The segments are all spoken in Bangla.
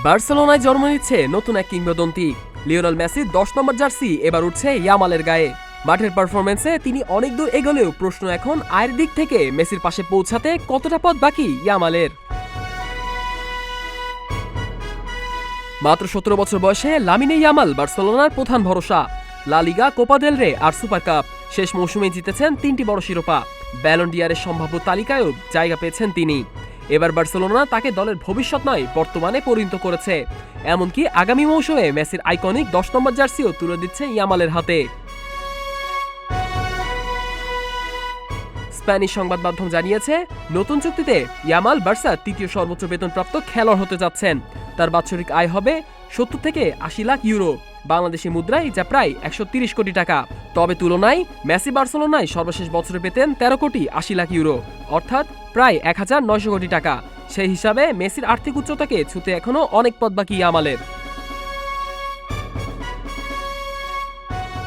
বার্সেলোনায় জন্ম নিচ্ছে নতুন এক কিংবদন্তি। লিওনেল মেসির 10 নম্বর জার্সি এবার উঠছে ইয়ামালের গায়ে। মাঠের পারফরম্যান্সে তিনি অনেক দূর এগোলেও প্রশ্ন এখন আয়ের দিক থেকে মেসির পাশে পৌঁছাতে কতটা পথ বাকি ইয়ামালের। মাত্র 17 বছর বয়সে লামিনে ইয়ামাল বার্সেলোনার প্রধান ভরসা। লা লিগা, কোপা দেল রে আর সুপার কাপ শেষ মৌসুমে জিতেছেন 3টি বড় শিরোপা। ব্যালন ডি'অরের সম্ভাব্য তালিকায়ও জায়গা পেয়েছেন তিনি। এবার বার্সেলোনা তাকে দলের ভবিষ্যৎ নয় বর্তমানে পরিণত করেছে। এমনকি আগামী মৌসুমে মেসির আইকনিক 10 নম্বর জার্সিও তুলে দিচ্ছে ইয়ামালের হাতে। স্প্যানিশ সংবাদ মাধ্যম জানিয়েছে, নতুন চুক্তিতে ইয়ামাল বার্সার তৃতীয় সর্বোচ্চ বেতনপ্রাপ্ত খেলোয়াড় হতে যাচ্ছেন। তার বাৎসরিক আয় হবে 70 থেকে 80 লাখ ইউরো, বাংলাদেশি মুদ্রায় যা প্রায় 130 কোটি টাকা। তবে তুলনায় মেসি বার্সেলোনায় সর্বশেষ বছরে পেতেন 13 কোটি 80 লাখ ইউরো, অর্থাৎ প্রায় 1900 কোটি টাকা। সেই হিসাবে মেসির আর্থিক উচ্চতাকে ছুঁতে এখনও অনেক পথ বাকি ইয়ামালের।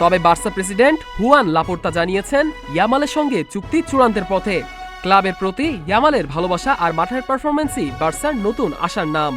তবে বার্সা প্রেসিডেন্ট হুয়ান লাপোর্তা জানিয়েছেন, ইয়ামালের সঙ্গে চুক্তি চূড়ান্তের পথে। ক্লাবের প্রতি ইয়ামালের ভালোবাসা আর মাঠের পারফরম্যান্সই বার্সার নতুন আশার নাম।